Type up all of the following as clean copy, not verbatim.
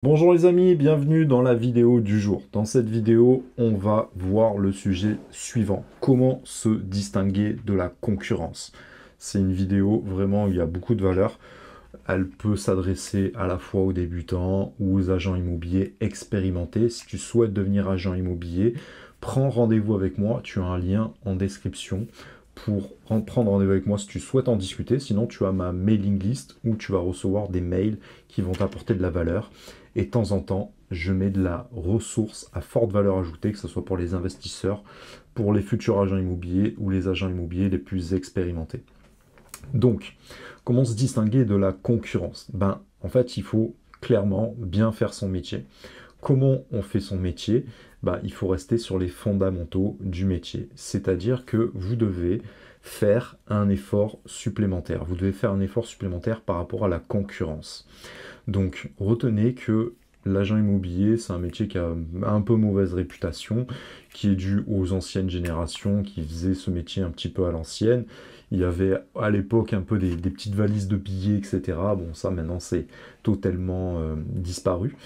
Bonjour les amis, bienvenue dans la vidéo du jour. Dans cette vidéo, on va voir le sujet suivant. Comment se distinguer de la concurrence? C'est une vidéo vraiment où il y a beaucoup de valeur. Elle peut s'adresser à la fois aux débutants ou aux agents immobiliers expérimentés. Si tu souhaites devenir agent immobilier, prends rendez-vous avec moi. Tu as un lien en description pour prendre rendez-vous avec moi si tu souhaites en discuter. Sinon, tu as ma mailing list où tu vas recevoir des mails qui vont t'apporter de la valeur. Et de temps en temps, je mets de la ressource à forte valeur ajoutée, que ce soit pour les investisseurs, pour les futurs agents immobiliers ou les agents immobiliers les plus expérimentés. Donc, comment se distinguer de la concurrence? En fait, il faut clairement bien faire son métier. Comment on fait son métier? Il faut rester sur les fondamentaux du métier. C'est-à-dire que vous devez faire un effort supplémentaire. Vous devez faire un effort supplémentaire par rapport à la concurrence. Donc, retenez que l'agent immobilier, c'est un métier qui a un peu mauvaise réputation, qui est dû aux anciennes générations qui faisaient ce métier un petit peu à l'ancienne. Il y avait à l'époque un peu des petites valises de billets, etc. Bon, ça maintenant c'est totalement disparu.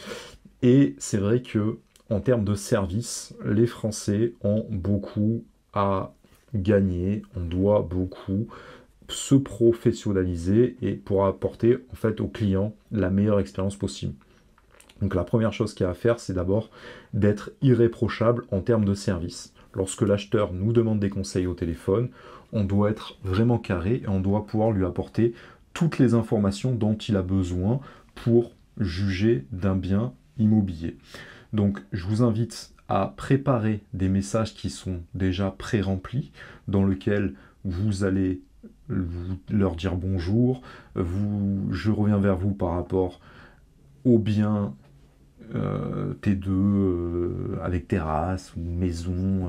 Et c'est vrai que en termes de service, les Français ont beaucoup à gagner. On doit beaucoup se professionnaliser et pour apporter en fait aux clients la meilleure expérience possible. Donc la première chose qu'il y a à faire, c'est d'abord d'être irréprochable en termes de service. Lorsque l'acheteur nous demande des conseils au téléphone, on doit être vraiment carré et on doit pouvoir lui apporter toutes les informations dont il a besoin pour juger d'un bien immobilier. Donc je vous invite à préparer des messages qui sont déjà pré-remplis, dans lesquels vous allez leur dire bonjour, je reviens vers vous par rapport au bien T2 avec terrasse ou maison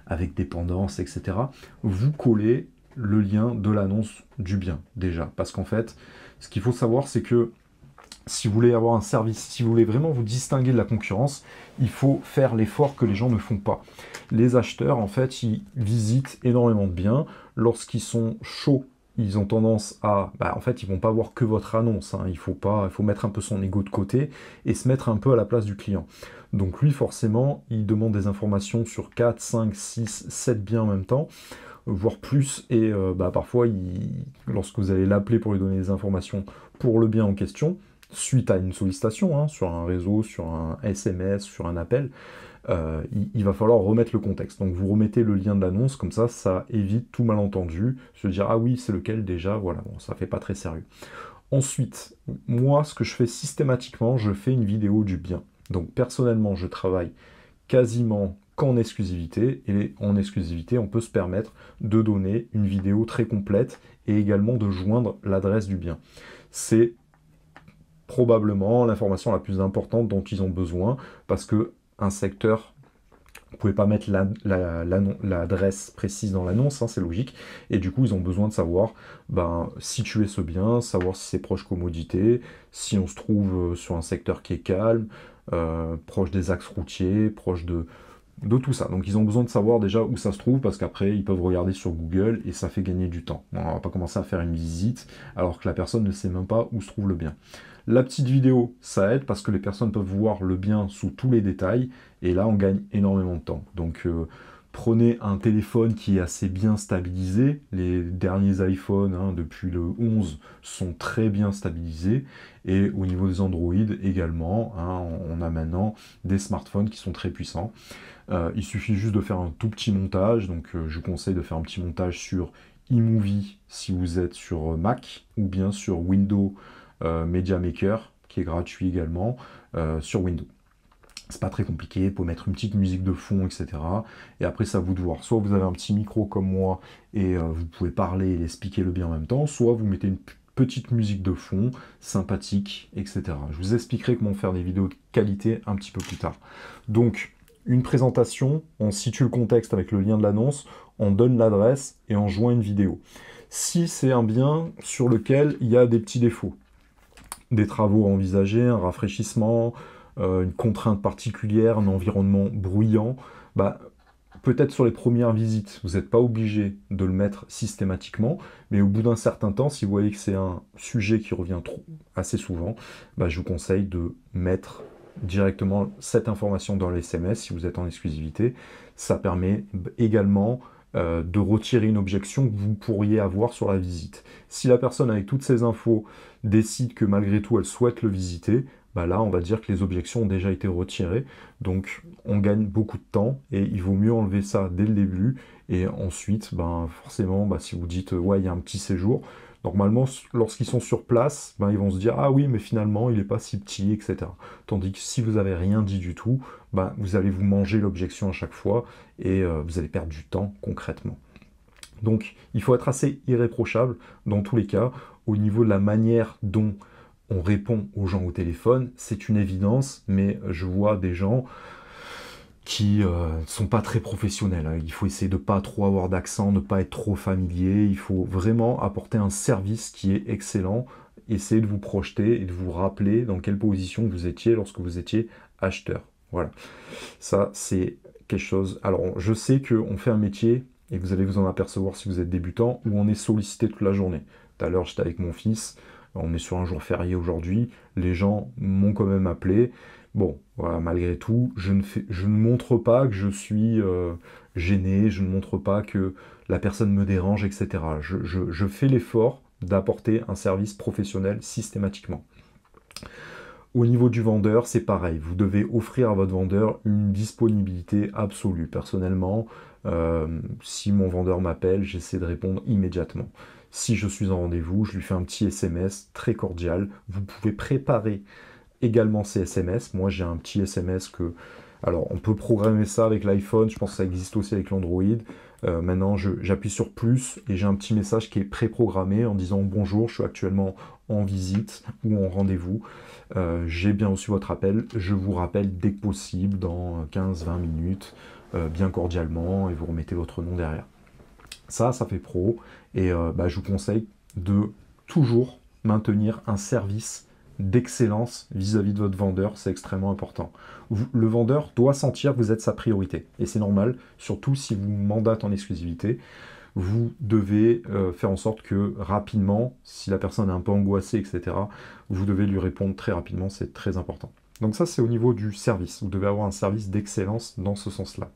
avec dépendance, etc. Vous collez le lien de l'annonce du bien déjà. Parce qu'en fait, ce qu'il faut savoir, c'est que si vous voulez avoir un service, si vous voulez vraiment vous distinguer de la concurrence, il faut faire l'effort que les gens ne font pas. Les acheteurs, en fait, ils visitent énormément de biens. Lorsqu'ils sont chauds, ils ont tendance à... en fait, ils vont pas voir que votre annonce. Il faut mettre un peu son ego de côté et se mettre un peu à la place du client. Donc lui, forcément, il demande des informations sur 4, 5, 6, 7 biens en même temps, voire plus. Et parfois, lorsque vous allez l'appeler pour lui donner des informations pour le bien en question, suite à une sollicitation, sur un réseau, sur un SMS, sur un appel, il va falloir remettre le contexte. Donc vous remettez le lien de l'annonce, comme ça évite tout malentendu, se dire ah oui c'est lequel déjà, voilà, bon ça fait pas très sérieux. Ensuite, moi ce que je fais systématiquement, je fais une vidéo du bien. Donc personnellement je travaille quasiment qu'en exclusivité, et en exclusivité on peut se permettre de donner une vidéo très complète et également de joindre l'adresse du bien. C'est probablement l'information la plus importante dont ils ont besoin, parce que un secteur, vous ne pouvez pas mettre l'adresse précise dans l'annonce, c'est logique, et du coup ils ont besoin de savoir situer ce bien, savoir si c'est proche commodité, si on se trouve sur un secteur qui est calme, proche des axes routiers, proche de tout ça. Donc ils ont besoin de savoir déjà où ça se trouve, parce qu'après ils peuvent regarder sur Google et ça fait gagner du temps. On va pas commencer à faire une visite alors que la personne ne sait même pas où se trouve le bien. La petite vidéo, ça aide parce que les personnes peuvent voir le bien sous tous les détails et là on gagne énormément de temps. Donc prenez un téléphone qui est assez bien stabilisé. Les derniers iPhones depuis le 11 sont très bien stabilisés et au niveau des Android également, on a maintenant des smartphones qui sont très puissants. Il suffit juste de faire un tout petit montage, donc je vous conseille de faire un petit montage sur iMovie si vous êtes sur Mac ou bien sur Windows Media Maker qui est gratuit également sur Windows. C'est pas très compliqué, vous pouvez mettre une petite musique de fond, etc. Et après, c'est à vous de voir. Soit vous avez un petit micro comme moi et vous pouvez parler et expliquer le bien en même temps, soit vous mettez une petite musique de fond, sympathique, etc. Je vous expliquerai comment faire des vidéos de qualité un petit peu plus tard. Donc, une présentation, on situe le contexte avec le lien de l'annonce, on donne l'adresse et on joint une vidéo. Si c'est un bien sur lequel il y a des petits défauts, des travaux à envisager, un rafraîchissement, une contrainte particulière, un environnement bruyant, Peut-être sur les premières visites, vous n'êtes pas obligé de le mettre systématiquement, mais au bout d'un certain temps, si vous voyez que c'est un sujet qui revient assez souvent, bah, je vous conseille de mettre directement cette information dans les SMS si vous êtes en exclusivité. Ça permet également de retirer une objection que vous pourriez avoir sur la visite. Si la personne avec toutes ces infos décide que malgré tout elle souhaite le visiter, bah là on va dire que les objections ont déjà été retirées, donc on gagne beaucoup de temps et il vaut mieux enlever ça dès le début. Et ensuite, ben, forcément, bah, si vous dites ouais il y a un petit séjour, normalement lorsqu'ils sont sur place, ben, ils vont se dire ah oui mais finalement il n'est pas si petit, etc. Tandis que si vous n'avez rien dit du tout, ben, vous allez vous manger l'objection à chaque fois et vous allez perdre du temps concrètement. Donc il faut être assez irréprochable dans tous les cas. Au niveau de la manière dont on répond aux gens au téléphone, c'est une évidence, mais je vois des gens qui ne sont pas très professionnels, hein. Il faut essayer de ne pas trop avoir d'accent, ne pas être trop familier. Il faut vraiment apporter un service qui est excellent. Essayez de vous projeter et de vous rappeler dans quelle position vous étiez lorsque vous étiez acheteur. Voilà. Ça, c'est quelque chose... Alors, je sais qu'on fait un métier, et vous allez vous en apercevoir si vous êtes débutant, où on est sollicité toute la journée. Tout à l'heure, j'étais avec mon fils, on est sur un jour férié aujourd'hui, les gens m'ont quand même appelé. Bon, voilà, malgré tout, je ne montre pas que je suis gêné, je ne montre pas que la personne me dérange, etc. Je fais l'effort d'apporter un service professionnel systématiquement. Au niveau du vendeur, c'est pareil. Vous devez offrir à votre vendeur une disponibilité absolue. Personnellement, si mon vendeur m'appelle, j'essaie de répondre immédiatement. Si je suis en rendez-vous, je lui fais un petit SMS très cordial. Vous pouvez préparer également ces SMS. Moi, j'ai un petit SMS que... Alors, on peut programmer ça avec l'iPhone. Je pense que ça existe aussi avec l'Android. Maintenant, j'appuie sur plus et j'ai un petit message qui est préprogrammé en disant « Bonjour, je suis actuellement en visite ou en rendez-vous. J'ai bien reçu votre appel. Je vous rappelle dès que possible, dans 15-20 minutes, bien cordialement, et vous remettez votre nom derrière. » Ça fait pro. Et je vous conseille de toujours maintenir un service d'excellence vis-à-vis de votre vendeur, c'est extrêmement important. Le vendeur doit sentir que vous êtes sa priorité, et c'est normal, surtout si vous mandate en exclusivité. Vous devez faire en sorte que rapidement, si la personne est un peu angoissée, etc., vous devez lui répondre très rapidement, c'est très important. Donc ça, c'est au niveau du service. Vous devez avoir un service d'excellence dans ce sens-là.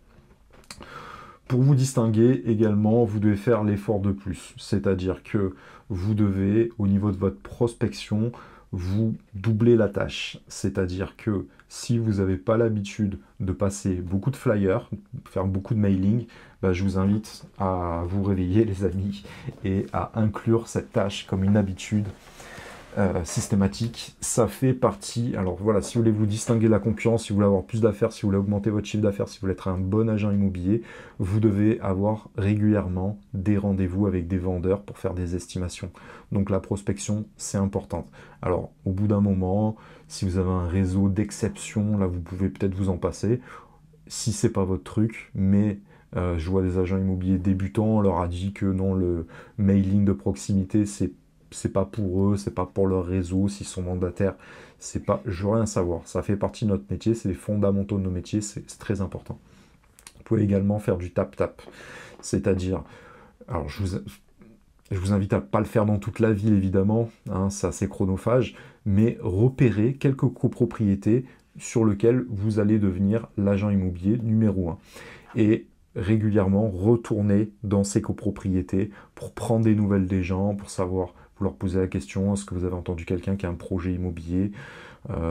Pour vous distinguer également, vous devez faire l'effort de plus, c'est-à-dire que vous devez, au niveau de votre prospection, vous doubler la tâche. C'est-à-dire que si vous n'avez pas l'habitude de passer beaucoup de flyers, faire beaucoup de mailing, je vous invite à vous réveiller les amis et à inclure cette tâche comme une habitude systématique. Ça fait partie, alors voilà, si vous voulez vous distinguer de la concurrence, si vous voulez avoir plus d'affaires, si vous voulez augmenter votre chiffre d'affaires, si vous voulez être un bon agent immobilier, vous devez avoir régulièrement des rendez-vous avec des vendeurs pour faire des estimations. Donc la prospection, c'est important. Alors au bout d'un moment, si vous avez un réseau d'exception, là vous pouvez peut-être vous en passer, si c'est pas votre truc, mais je vois des agents immobiliers débutants, on leur a dit que non, le mailing de proximité, c'est pas pour eux, c'est pas pour leur réseau, s'ils sont mandataires, c'est pas, je veux rien savoir. Ça fait partie de notre métier, c'est les fondamentaux de nos métiers, c'est très important. Vous pouvez également faire du tap-tap, c'est-à-dire, alors je vous invite à pas le faire dans toute la ville évidemment, hein, c'est assez chronophage, mais repérer quelques copropriétés sur lesquelles vous allez devenir l'agent immobilier numéro 1. Et régulièrement retourner dans ces copropriétés pour prendre des nouvelles des gens, pour savoir, vous leur poser la question, est-ce que vous avez entendu quelqu'un qui a un projet immobilier?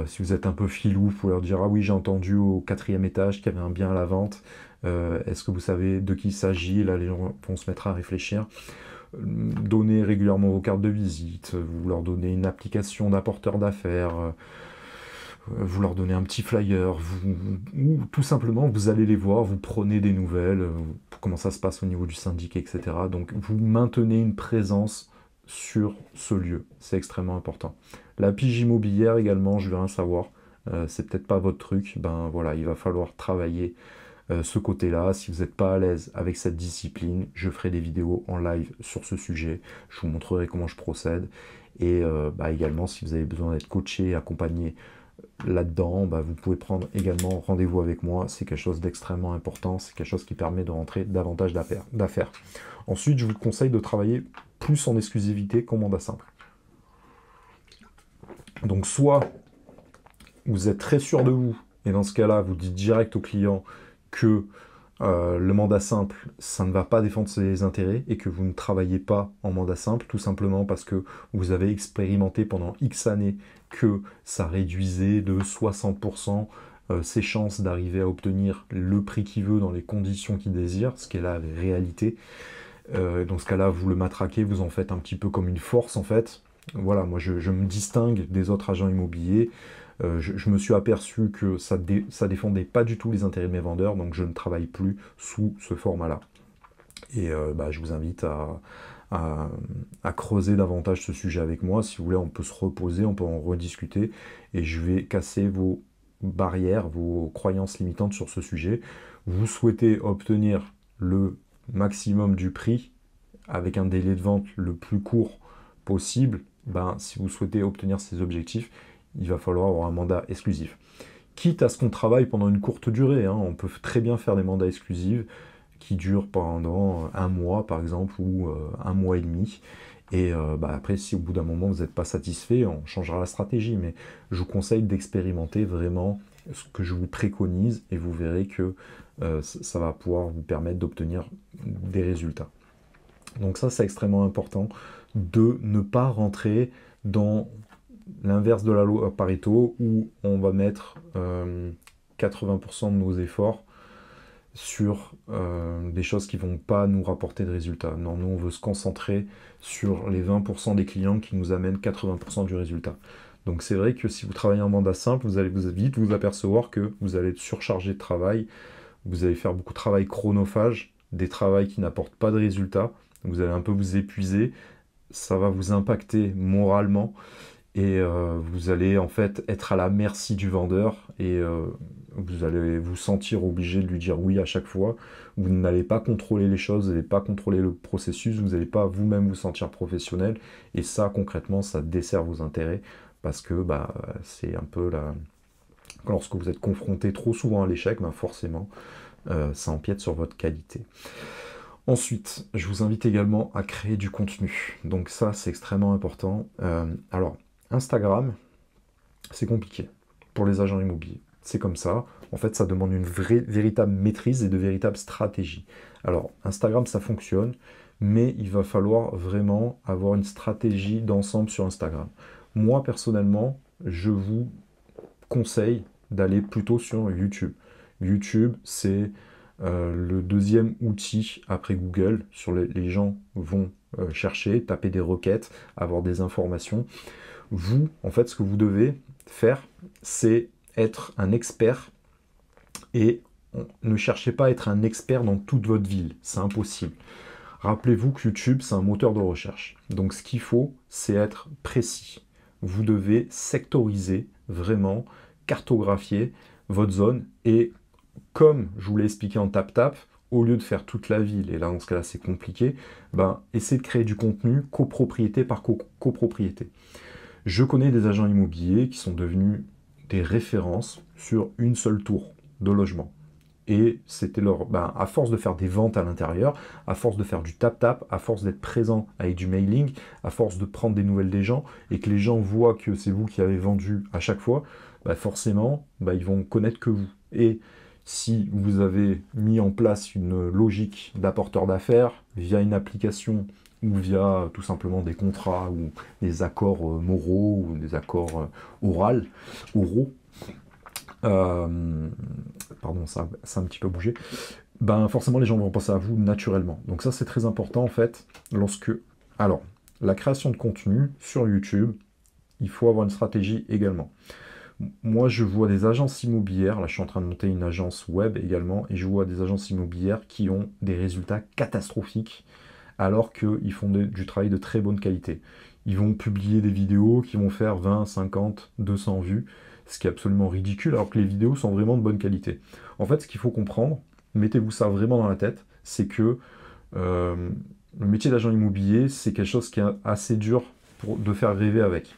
Si vous êtes un peu filou, vous pouvez leur dire, ah oui, j'ai entendu au 4e étage qu'il y avait un bien à la vente, est-ce que vous savez de qui il s'agit? Là, les gens vont se mettre à réfléchir. Donnez régulièrement vos cartes de visite, vous leur donnez une application d'apporteur d'affaires, vous leur donnez un petit flyer, ou tout simplement vous allez les voir, vous prenez des nouvelles, comment ça se passe au niveau du syndic, etc. Donc vous maintenez une présence sur ce lieu, c'est extrêmement important. La pige immobilière également, je veux rien savoir, c'est peut-être pas votre truc, ben voilà, il va falloir travailler ce côté-là. Si vous n'êtes pas à l'aise avec cette discipline, je ferai des vidéos en live sur ce sujet, je vous montrerai comment je procède, et également si vous avez besoin d'être coaché, accompagné là-dedans, bah, vous pouvez prendre également rendez-vous avec moi. C'est quelque chose d'extrêmement important. C'est quelque chose qui permet de rentrer davantage d'affaires. Ensuite, je vous conseille de travailler plus en exclusivité qu'en mandat simple. Donc, soit vous êtes très sûr de vous, et dans ce cas-là, vous dites direct au client que le mandat simple, ça ne va pas défendre ses intérêts et que vous ne travaillez pas en mandat simple, tout simplement parce que vous avez expérimenté pendant X années que ça réduisait de 60% ses chances d'arriver à obtenir le prix qu'il veut dans les conditions qu'il désire, ce qui est la réalité. Dans ce cas-là, vous le matraquez, vous en faites un petit peu comme une force en fait. Voilà, moi je me distingue des autres agents immobiliers. Je me suis aperçu que ça défendait pas du tout les intérêts de mes vendeurs, donc je ne travaille plus sous ce format-là. Et bah, je vous invite à creuser davantage ce sujet avec moi. Si vous voulez, on peut se reposer, on peut en rediscuter, et je vais casser vos barrières, vos croyances limitantes sur ce sujet. Vous souhaitez obtenir le maximum du prix avec un délai de vente le plus court possible, ben, si vous souhaitez obtenir ces objectifs, il va falloir avoir un mandat exclusif. Quitte à ce qu'on travaille pendant une courte durée, hein, on peut très bien faire des mandats exclusifs qui durent pendant un mois par exemple, ou un mois et demi. Et bah, après, si au bout d'un moment vous n'êtes pas satisfait, on changera la stratégie. Mais je vous conseille d'expérimenter vraiment ce que je vous préconise, et vous verrez que ça va pouvoir vous permettre d'obtenir des résultats. Donc ça, c'est extrêmement important de ne pas rentrer dans l'inverse de la loi Pareto, où on va mettre 80% de nos efforts sur des choses qui ne vont pas nous rapporter de résultats. Non, nous, on veut se concentrer sur les 20% des clients qui nous amènent 80% du résultat. Donc c'est vrai que si vous travaillez en mandat simple, vous allez vite vous apercevoir que vous allez être surchargé de travail, vous allez faire beaucoup de travail chronophage, des travails qui n'apportent pas de résultats, vous allez un peu vous épuiser, ça va vous impacter moralement, et vous allez en fait être à la merci du vendeur, et vous allez vous sentir obligé de lui dire oui à chaque fois. Vous n'allez pas contrôler les choses, vous n'allez pas contrôler le processus, vous n'allez pas vous-même vous sentir professionnel, et ça concrètement ça dessert vos intérêts, parce que bah, c'est un peu la... Lorsque vous êtes confronté trop souvent à l'échec, bah forcément ça empiète sur votre qualité. Ensuite, je vous invite également à créer du contenu. Donc ça, c'est extrêmement important. Alors, Instagram, c'est compliqué pour les agents immobiliers. C'est comme ça. En fait, ça demande une véritable maîtrise et de véritables stratégies. Alors, Instagram, ça fonctionne, mais il va falloir vraiment avoir une stratégie d'ensemble sur Instagram. Moi, personnellement, je vous conseille d'aller plutôt sur YouTube. YouTube, c'est le deuxième outil après Google sur les gens vont chercher, taper des requêtes, avoir des informations. Vous, en fait, ce que vous devez faire, c'est être un expert, et ne cherchez pas à être un expert dans toute votre ville, c'est impossible. Rappelez-vous que YouTube, c'est un moteur de recherche. Donc ce qu'il faut, c'est être précis. Vous devez sectoriser, vraiment, cartographier votre zone, et comme je vous l'ai expliqué en tap-tap, au lieu de faire toute la ville, et là dans ce cas-là c'est compliqué, ben, essayez de créer du contenu copropriété par copropriété. Je connais des agents immobiliers qui sont devenus des références sur une seule tour de logement. Et c'était leur... Ben, à force de faire des ventes à l'intérieur, à force de faire du tap-tap, à force d'être présent avec du mailing, à force de prendre des nouvelles des gens, et que les gens voient que c'est vous qui avez vendu à chaque fois, ben forcément, ben, ils vont connaître que vous. Et si vous avez mis en place une logique d'apporteur d'affaires via une application, ou via tout simplement des contrats, ou des accords moraux, ou des accords oraux, pardon, ça a un petit peu bougé, ben forcément les gens vont penser à vous naturellement. Donc ça c'est très important en fait, lorsque... Alors, la création de contenu sur YouTube, il faut avoir une stratégie également. Moi je vois des agences immobilières, là je suis en train de monter une agence web également, et je vois des agences immobilières qui ont des résultats catastrophiques, alors qu'ils font du travail de très bonne qualité. Ils vont publier des vidéos qui vont faire 20, 50, 200 vues, ce qui est absolument ridicule, alors que les vidéos sont vraiment de bonne qualité. En fait, ce qu'il faut comprendre, mettez-vous ça vraiment dans la tête, c'est que le métier d'agent immobilier, c'est quelque chose qui est assez dur de faire rêver avec.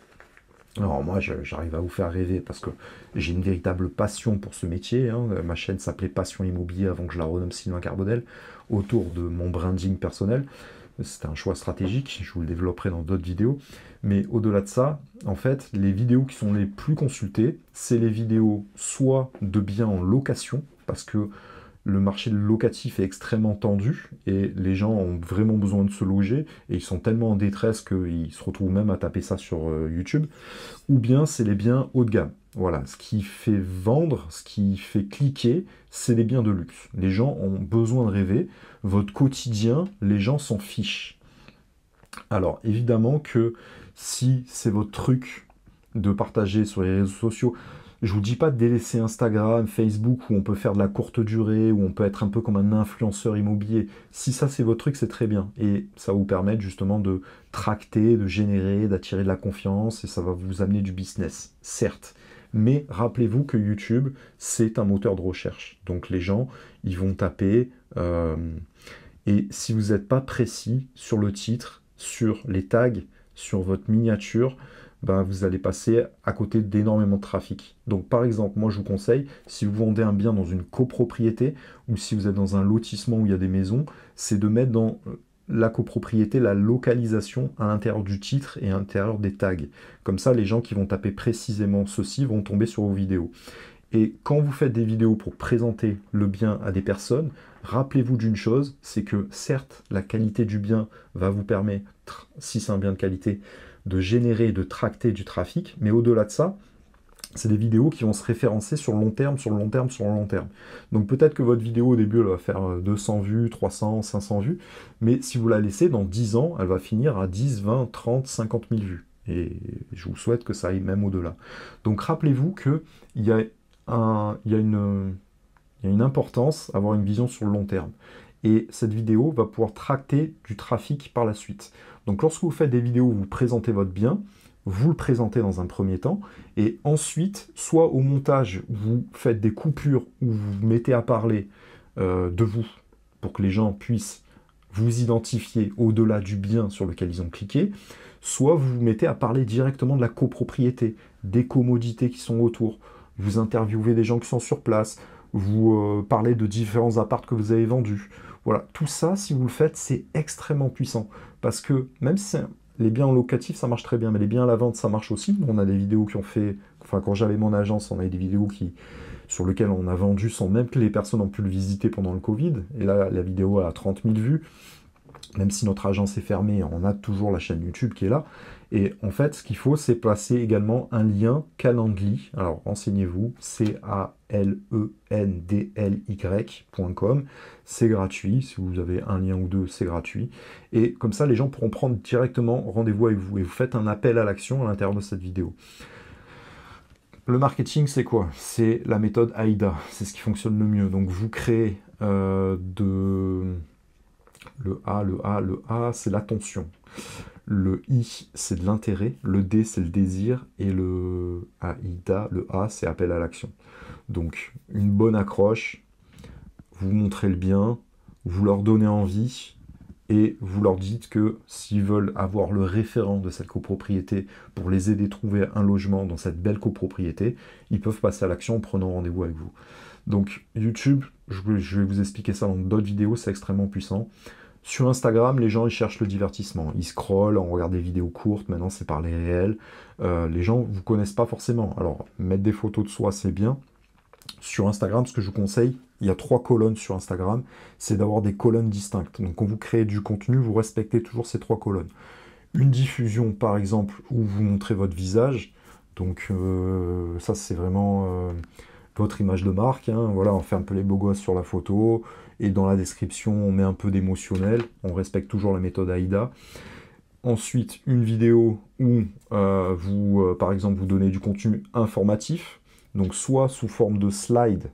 Alors moi, j'arrive à vous faire rêver parce que j'ai une véritable passion pour ce métier, hein. Ma chaîne s'appelait Passion Immobilier avant que je la renomme Sylvain Carbonel, autour de mon branding personnel. C'était un choix stratégique, je vous le développerai dans d'autres vidéos. Mais au-delà de ça, en fait, les vidéos qui sont les plus consultées, c'est les vidéos soit de biens en location, parce que le marché locatif est extrêmement tendu et les gens ont vraiment besoin de se loger et ils sont tellement en détresse qu'ils se retrouvent même à taper ça sur YouTube. Ou bien c'est les biens haut de gamme. Voilà, ce qui fait vendre, ce qui fait cliquer, c'est les biens de luxe. Les gens ont besoin de rêver. Votre quotidien, les gens s'en fichent. Alors évidemment que si c'est votre truc de partager sur les réseaux sociaux, je vous dis pas de délaisser Instagram, Facebook où on peut faire de la courte durée, où on peut être un peu comme un influenceur immobilier. Si ça c'est votre truc, c'est très bien. Et ça va vous permettre justement de tracter, de générer, d'attirer de la confiance et ça va vous amener du business, certes. Mais rappelez-vous que YouTube, c'est un moteur de recherche. Donc les gens, ils vont taper. Et si vous n'êtes pas précis sur le titre, sur les tags, sur votre miniature, ben, vous allez passer à côté d'énormément de trafic. Donc par exemple, moi je vous conseille, si vous vendez un bien dans une copropriété ou si vous êtes dans un lotissement où il y a des maisons, c'est de mettre dans la copropriété la localisation à l'intérieur du titre et à l'intérieur des tags. Comme ça, les gens qui vont taper précisément ceci vont tomber sur vos vidéos. Et quand vous faites des vidéos pour présenter le bien à des personnes, rappelez-vous d'une chose, c'est que certes, la qualité du bien va vous permettre, si c'est un bien de qualité, de générer, de tracter du trafic, mais au-delà de ça, c'est des vidéos qui vont se référencer sur le long terme, sur le long terme, sur le long terme. Donc peut-être que votre vidéo au début, elle va faire 200 vues, 300, 500 vues, mais si vous la laissez, dans 10 ans, elle va finir à 10, 20, 30, 50 000 vues. Et je vous souhaite que ça aille même au-delà. Donc rappelez-vous qu'il y a il y a une importance à avoir une vision sur le long terme. Et cette vidéo va pouvoir tracter du trafic par la suite. Donc lorsque vous faites des vidéos où vous présentez votre bien, vous le présentez dans un premier temps, et ensuite, soit au montage, vous faites des coupures où vous vous mettez à parler de vous, pour que les gens puissent vous identifier au-delà du bien sur lequel ils ont cliqué, soit vous vous mettez à parler directement de la copropriété, des commodités qui sont autour, vous interviewez des gens qui sont sur place, vous parlez de différents apparts que vous avez vendus. Voilà, tout ça, si vous le faites, c'est extrêmement puissant. Parce que même si les biens locatifs, ça marche très bien, mais les biens à la vente, ça marche aussi. On a des vidéos qui ont fait... Enfin, quand j'avais mon agence, on avait des vidéos sur lesquelles on a vendu sans même que les personnes ont pu le visiter pendant le Covid. Et là, la vidéo a 30 000 vues. Même si notre agence est fermée, on a toujours la chaîne YouTube qui est là. Et en fait, ce qu'il faut, c'est placer également un lien Calendly. Alors, renseignez-vous, calendly.com. C'est gratuit. Si vous avez un lien ou deux, c'est gratuit. Et comme ça, les gens pourront prendre directement rendez-vous avec vous. Et vous faites un appel à l'action à l'intérieur de cette vidéo. Le marketing, c'est quoi? C'est la méthode AIDA. C'est ce qui fonctionne le mieux. Donc, vous créez le A, c'est l'attention. Le I, c'est de l'intérêt. Le D, c'est le désir. Et le AIDA, le A, c'est appel à l'action. Donc, une bonne accroche, vous montrez le bien, vous leur donnez envie, et vous leur dites que s'ils veulent avoir le référent de cette copropriété pour les aider à trouver un logement dans cette belle copropriété, ils peuvent passer à l'action en prenant rendez-vous avec vous. Donc, YouTube, je vais vous expliquer ça dans d'autres vidéos, c'est extrêmement puissant. Sur Instagram, les gens ils cherchent le divertissement. Ils scrollent, on regarde des vidéos courtes, maintenant c'est par les réels. Les gens ne vous connaissent pas forcément. Alors, mettre des photos de soi, c'est bien. Sur Instagram, ce que je vous conseille, il y a 3 colonnes sur Instagram, c'est d'avoir des colonnes distinctes. Donc quand vous créez du contenu, vous respectez toujours ces 3 colonnes. Une diffusion, par exemple, où vous montrez votre visage. Donc ça, c'est vraiment votre image de marque. Hein. Voilà, on fait un peu les beaux gosses sur la photo. Et dans la description, on met un peu d'émotionnel. On respecte toujours la méthode AIDA. Ensuite, une vidéo où par exemple, vous donnez du contenu informatif. Donc, soit sous forme de slide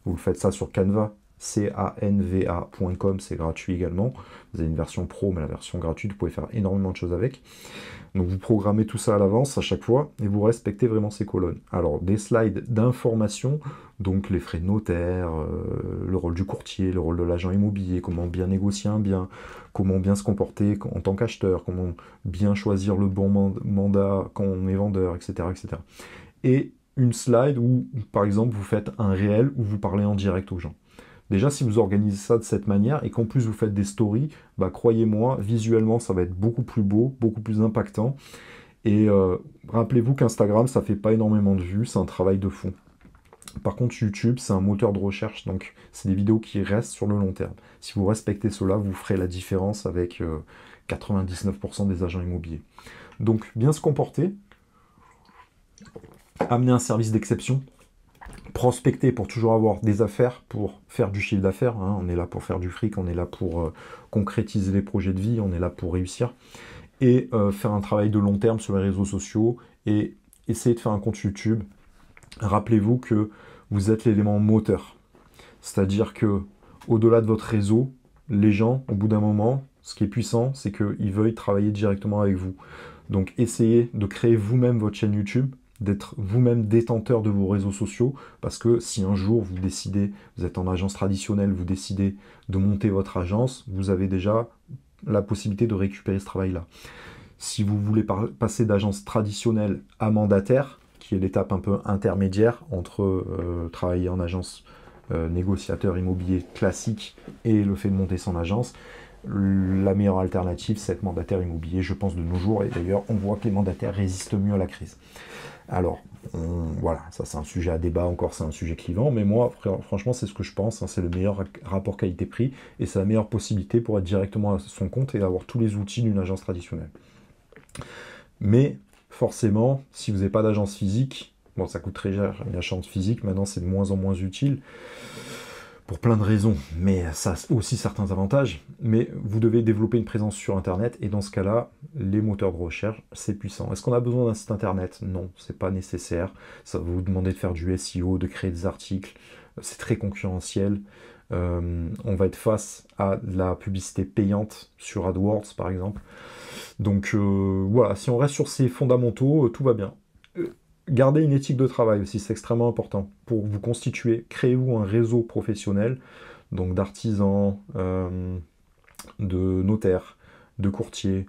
vous faites ça sur Canva, canva.com, c'est gratuit également. Vous avez une version pro, mais la version gratuite, vous pouvez faire énormément de choses avec. Donc, vous programmez tout ça à l'avance à chaque fois et vous respectez vraiment ces colonnes. Alors, des slides d'information, Donc les frais de notaire, le rôle du courtier, le rôle de l'agent immobilier, comment bien négocier un bien, comment bien se comporter en tant qu'acheteur, comment bien choisir le bon mandat quand on est vendeur, etc., etc. Et une slide où, par exemple, vous faites un réel où vous parlez en direct aux gens. Déjà, si vous organisez ça de cette manière et qu'en plus vous faites des stories, bah, croyez-moi, visuellement, ça va être beaucoup plus beau, beaucoup plus impactant. Et rappelez-vous qu'Instagram, ça fait pas énormément de vues, c'est un travail de fond. Par contre, YouTube, c'est un moteur de recherche, donc c'est des vidéos qui restent sur le long terme. Si vous respectez cela, vous ferez la différence avec 99% des agents immobiliers. Donc, bien se comporter, amener un service d'exception, prospecter pour toujours avoir des affaires, pour faire du chiffre d'affaires. Hein. On est là pour faire du fric, on est là pour concrétiser les projets de vie, on est là pour réussir. Et faire un travail de long terme sur les réseaux sociaux et essayer de faire un compte YouTube. Rappelez-vous que vous êtes l'élément moteur. C'est-à-dire que au-delà de votre réseau, les gens, au bout d'un moment, ce qui est puissant, c'est qu'ils veuillent travailler directement avec vous. Donc essayez de créer vous-même votre chaîne YouTube, d'être vous-même détenteur de vos réseaux sociaux, parce que si un jour vous décidez, vous êtes en agence traditionnelle, vous décidez de monter votre agence, vous avez déjà la possibilité de récupérer ce travail-là. Si vous voulez passer d'agence traditionnelle à mandataire, qui est l'étape un peu intermédiaire entre travailler en agence négociateur immobilier classique et le fait de monter son agence, la meilleure alternative, c'est être mandataire immobilier, je pense, de nos jours. Et d'ailleurs, on voit que les mandataires résistent mieux à la crise. Alors, voilà, ça c'est un sujet à débat encore, c'est un sujet clivant, mais moi, franchement, c'est ce que je pense, hein, c'est le meilleur rapport qualité-prix, et c'est la meilleure possibilité pour être directement à son compte et avoir tous les outils d'une agence traditionnelle. Mais, forcément, si vous n'avez pas d'agence physique, bon, ça coûte très cher, une agence physique, maintenant c'est de moins en moins utile, pour plein de raisons, mais ça a aussi certains avantages. Mais vous devez développer une présence sur Internet, et dans ce cas-là, les moteurs de recherche, c'est puissant. Est-ce qu'on a besoin d'un site Internet? Non, c'est pas nécessaire. Ça va vous demander de faire du SEO, de créer des articles. C'est très concurrentiel. On va être face à de la publicité payante sur AdWords, par exemple. Donc voilà, si on reste sur ces fondamentaux, tout va bien. Gardez une éthique de travail aussi, c'est extrêmement important. Pour vous constituer, créez-vous un réseau professionnel, donc d'artisans, de notaires, de courtiers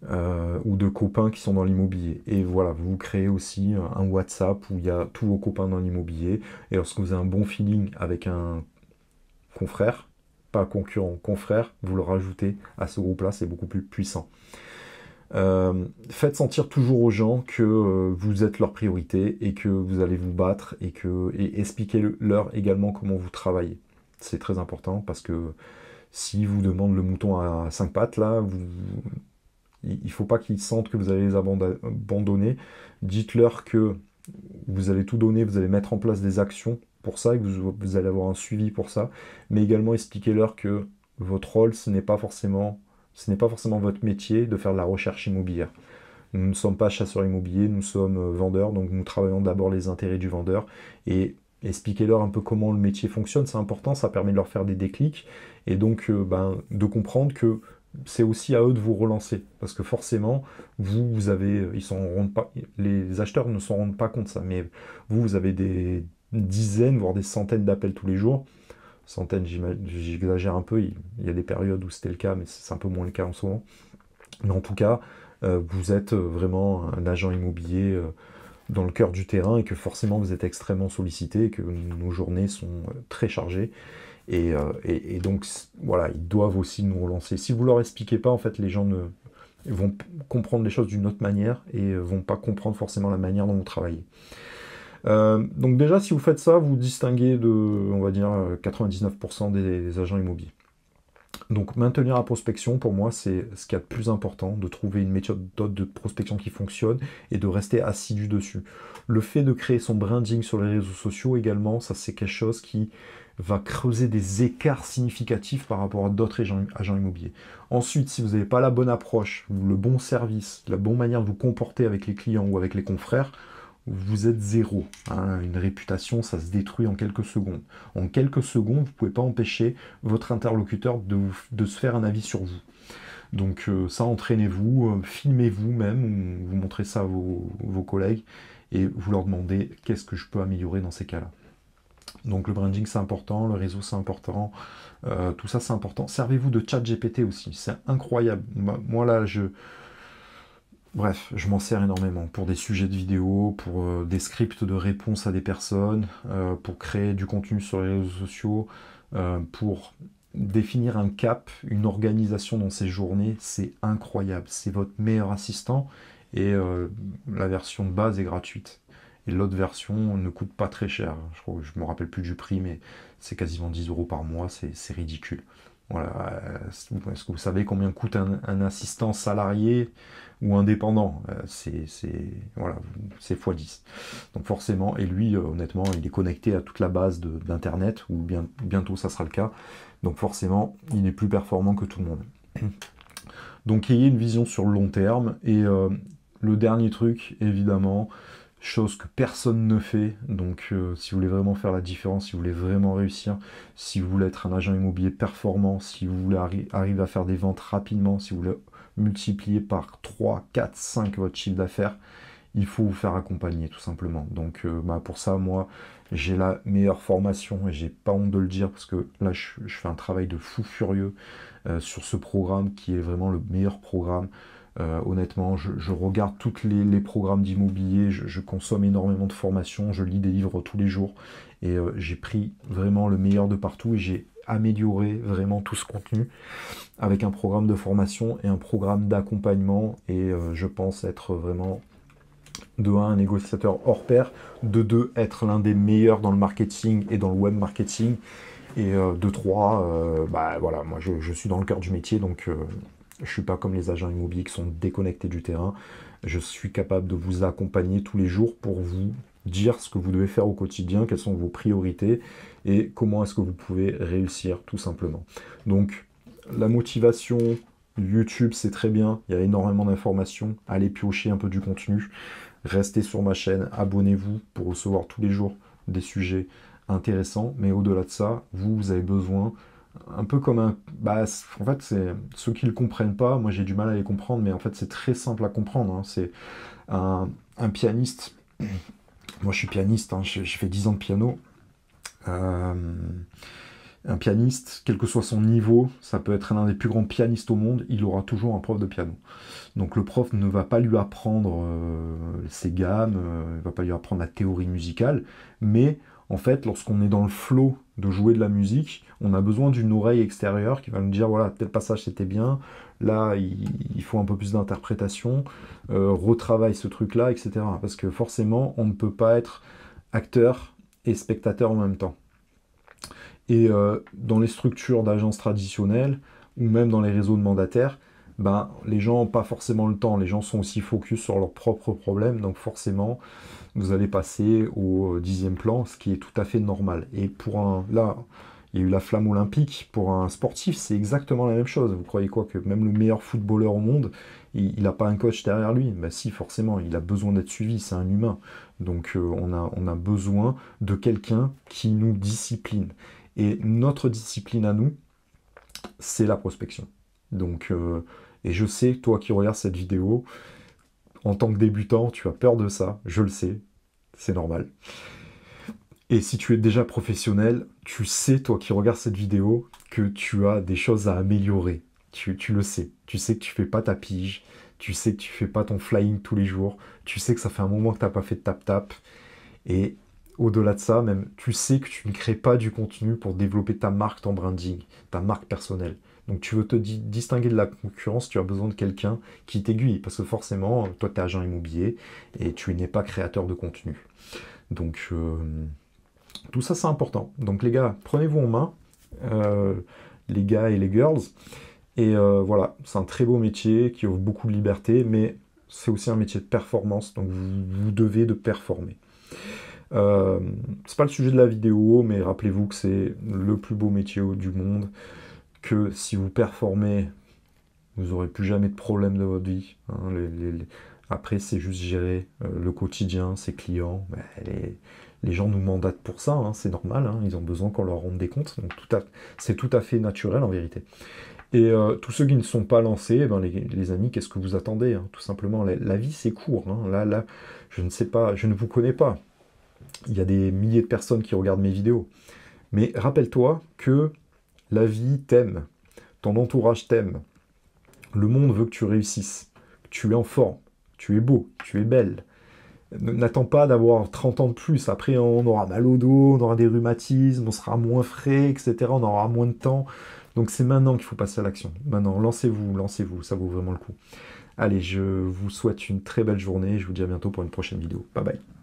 ou de copains qui sont dans l'immobilier. Et voilà, vous créez aussi un WhatsApp où il y a tous vos copains dans l'immobilier. Et lorsque vous avez un bon feeling avec un confrère, pas concurrent, confrère, vous le rajoutez à ce groupe-là, c'est beaucoup plus puissant. Faites sentir toujours aux gens que vous êtes leur priorité et que vous allez vous battre et expliquez-leur également comment vous travaillez. C'est très important parce que si vous demandent le mouton à 5 pattes, là, il ne faut pas qu'ils sentent que vous allez les abandonner. Dites-leur que vous allez tout donner, vous allez mettre en place des actions pour ça et que vous allez avoir un suivi pour ça. Mais également expliquez-leur que votre rôle, ce n'est pas forcément votre métier de faire de la recherche immobilière. Nous ne sommes pas chasseurs immobiliers, nous sommes vendeurs, donc nous travaillons d'abord les intérêts du vendeur et expliquez-leur un peu comment le métier fonctionne, c'est important, ça permet de leur faire des déclics et donc de comprendre que c'est aussi à eux de vous relancer parce que forcément, les acheteurs ne s'en rendent pas compte de ça, mais vous avez des dizaines, voire des centaines d'appels tous les jours. Centaines, j'exagère un peu, il y a des périodes où c'était le cas, mais c'est un peu moins le cas en ce moment. Mais en tout cas, vous êtes vraiment un agent immobilier dans le cœur du terrain et que forcément vous êtes extrêmement sollicité et que nos journées sont très chargées. Et donc, voilà, ils doivent aussi nous relancer. Si vous leur expliquez pas, en fait, les gens vont comprendre les choses d'une autre manière et vont pas comprendre forcément la manière dont vous travaillez. Donc déjà, si vous faites ça, vous distinguez de, on va dire, 99% des agents immobiliers. Donc maintenir la prospection, pour moi, c'est ce qu'il y a de plus important, de trouver une méthode de prospection qui fonctionne et de rester assidu dessus. Le fait de créer son branding sur les réseaux sociaux également, ça c'est quelque chose qui va creuser des écarts significatifs par rapport à d'autres agents immobiliers. Ensuite, si vous n'avez pas la bonne approche, le bon service, la bonne manière de vous comporter avec les clients ou avec les confrères, vous êtes zéro. Hein. Une réputation, ça se détruit en quelques secondes. En quelques secondes, vous ne pouvez pas empêcher votre interlocuteur de se faire un avis sur vous. Donc ça, entraînez-vous, filmez-vous même, vous montrez ça à vos collègues et vous leur demandez qu'est-ce que je peux améliorer dans ces cas-là. Donc le branding c'est important, le réseau c'est important, tout ça c'est important. Servez-vous de ChatGPT aussi, c'est incroyable. Moi là, bref, je m'en sers énormément pour des sujets de vidéo, pour des scripts de réponse à des personnes, pour créer du contenu sur les réseaux sociaux, pour définir un cap, une organisation dans ces journées, c'est incroyable. C'est votre meilleur assistant et la version de base est gratuite. Et l'autre version ne coûte pas très cher. Je me rappelle plus du prix, mais c'est quasiment 10 € par mois, c'est ridicule. Voilà. Est-ce que vous savez combien coûte un assistant salarié ou indépendant? Voilà, c'est x10. Donc forcément, et lui, honnêtement, il est connecté à toute la base d'Internet, ou bientôt ça sera le cas. Donc forcément, il est plus performant que tout le monde. Donc ayez une vision sur le long terme. Et le dernier truc, évidemment, chose que personne ne fait, donc si vous voulez vraiment faire la différence, si vous voulez vraiment réussir, si vous voulez être un agent immobilier performant, si vous voulez arriver à faire des ventes rapidement, si vous voulez multiplier par 3, 4, 5 votre chiffre d'affaires, il faut vous faire accompagner tout simplement. Donc pour ça, moi, j'ai la meilleure formation et j'ai pas honte de le dire parce que là, je fais un travail de fou furieux sur ce programme qui est vraiment le meilleur programme. Honnêtement, je regarde tous les programmes d'immobilier, je consomme énormément de formations, je lis des livres tous les jours et j'ai pris vraiment le meilleur de partout et j'ai amélioré vraiment tout ce contenu avec un programme de formation et un programme d'accompagnement et je pense être vraiment de 1 un négociateur hors pair, de 2 être l'un des meilleurs dans le marketing et dans le web marketing et de 3 voilà, moi je suis dans le cœur du métier donc je suis pas comme les agents immobiliers qui sont déconnectés du terrain. Je suis capable de vous accompagner tous les jours pour vous dire ce que vous devez faire au quotidien, quelles sont vos priorités et comment est-ce que vous pouvez réussir tout simplement. Donc la motivation, YouTube c'est très bien, il y a énormément d'informations, allez piocher un peu du contenu, restez sur ma chaîne, abonnez-vous pour recevoir tous les jours des sujets intéressants, mais au-delà de ça, vous avez besoin un peu comme un... en fait, c'est ceux qui ne le comprennent pas, moi j'ai du mal à les comprendre, mais en fait c'est très simple à comprendre. Hein. C'est un pianiste, moi je suis pianiste, hein, j'ai fait 10 ans de piano. Un pianiste, quel que soit son niveau, ça peut être l'un des plus grands pianistes au monde, il aura toujours un prof de piano. Donc le prof ne va pas lui apprendre ses gammes, il ne va pas lui apprendre la théorie musicale, mais en fait, lorsqu'on est dans le flow de jouer de la musique, on a besoin d'une oreille extérieure qui va nous dire, voilà, tel passage c'était bien, là il faut un peu plus d'interprétation, retravaille ce truc-là, etc. Parce que forcément, on ne peut pas être acteur et spectateur en même temps. Et dans les structures d'agences traditionnelles, ou même dans les réseaux de mandataires, les gens n'ont pas forcément le temps, les gens sont aussi focus sur leurs propres problèmes, donc forcément, vous allez passer au 10e plan, ce qui est tout à fait normal. Et là, il y a eu la flamme olympique, pour un sportif, c'est exactement la même chose. Vous croyez quoi, que même le meilleur footballeur au monde, il n'a pas un coach derrière lui? Si, forcément, il a besoin d'être suivi, c'est un humain. Donc on a besoin de quelqu'un qui nous discipline. Et notre discipline à nous, c'est la prospection. Donc, et je sais, toi qui regardes cette vidéo, en tant que débutant, tu as peur de ça, je le sais, c'est normal. Et si tu es déjà professionnel, tu sais, toi qui regardes cette vidéo, que tu as des choses à améliorer. Tu le sais. Tu sais que tu fais pas ta pige, tu sais que tu fais pas ton flying tous les jours, tu sais que ça fait un moment que tu n'as pas fait de tap-tap, et au-delà de ça, même, tu sais que tu ne crées pas du contenu pour développer ta marque, ton branding, ta marque personnelle. Donc tu veux te distinguer de la concurrence, tu as besoin de quelqu'un qui t'aiguille, parce que forcément, toi, tu es agent immobilier et tu n'es pas créateur de contenu. Donc tout ça, c'est important. Donc les gars, prenez-vous en main, les gars et les girls, et voilà, c'est un très beau métier qui offre beaucoup de liberté, mais c'est aussi un métier de performance, donc vous devez de performer. C'est pas le sujet de la vidéo, mais rappelez-vous que c'est le plus beau métier du monde, que si vous performez, vous n'aurez plus jamais de problème de votre vie. Hein. Après, c'est juste gérer le quotidien, ses clients. Les gens nous mandatent pour ça, hein, c'est normal, hein, ils ont besoin qu'on leur rende des comptes, donc c'est tout à fait naturel en vérité. Et tous ceux qui ne sont pas lancés, les amis, qu'est-ce que vous attendez, hein, tout simplement, la vie c'est court, hein. Là, je ne sais pas, je ne vous connais pas. Il y a des milliers de personnes qui regardent mes vidéos. Mais rappelle-toi que la vie t'aime, ton entourage t'aime, le monde veut que tu réussisses, que tu es en forme, tu es beau, tu es belle. N'attends pas d'avoir 30 ans de plus. Après, on aura mal au dos, on aura des rhumatismes, on sera moins frais, etc. On aura moins de temps. Donc c'est maintenant qu'il faut passer à l'action. Maintenant, lancez-vous, ça vaut vraiment le coup. Allez, je vous souhaite une très belle journée. Je vous dis à bientôt pour une prochaine vidéo. Bye bye.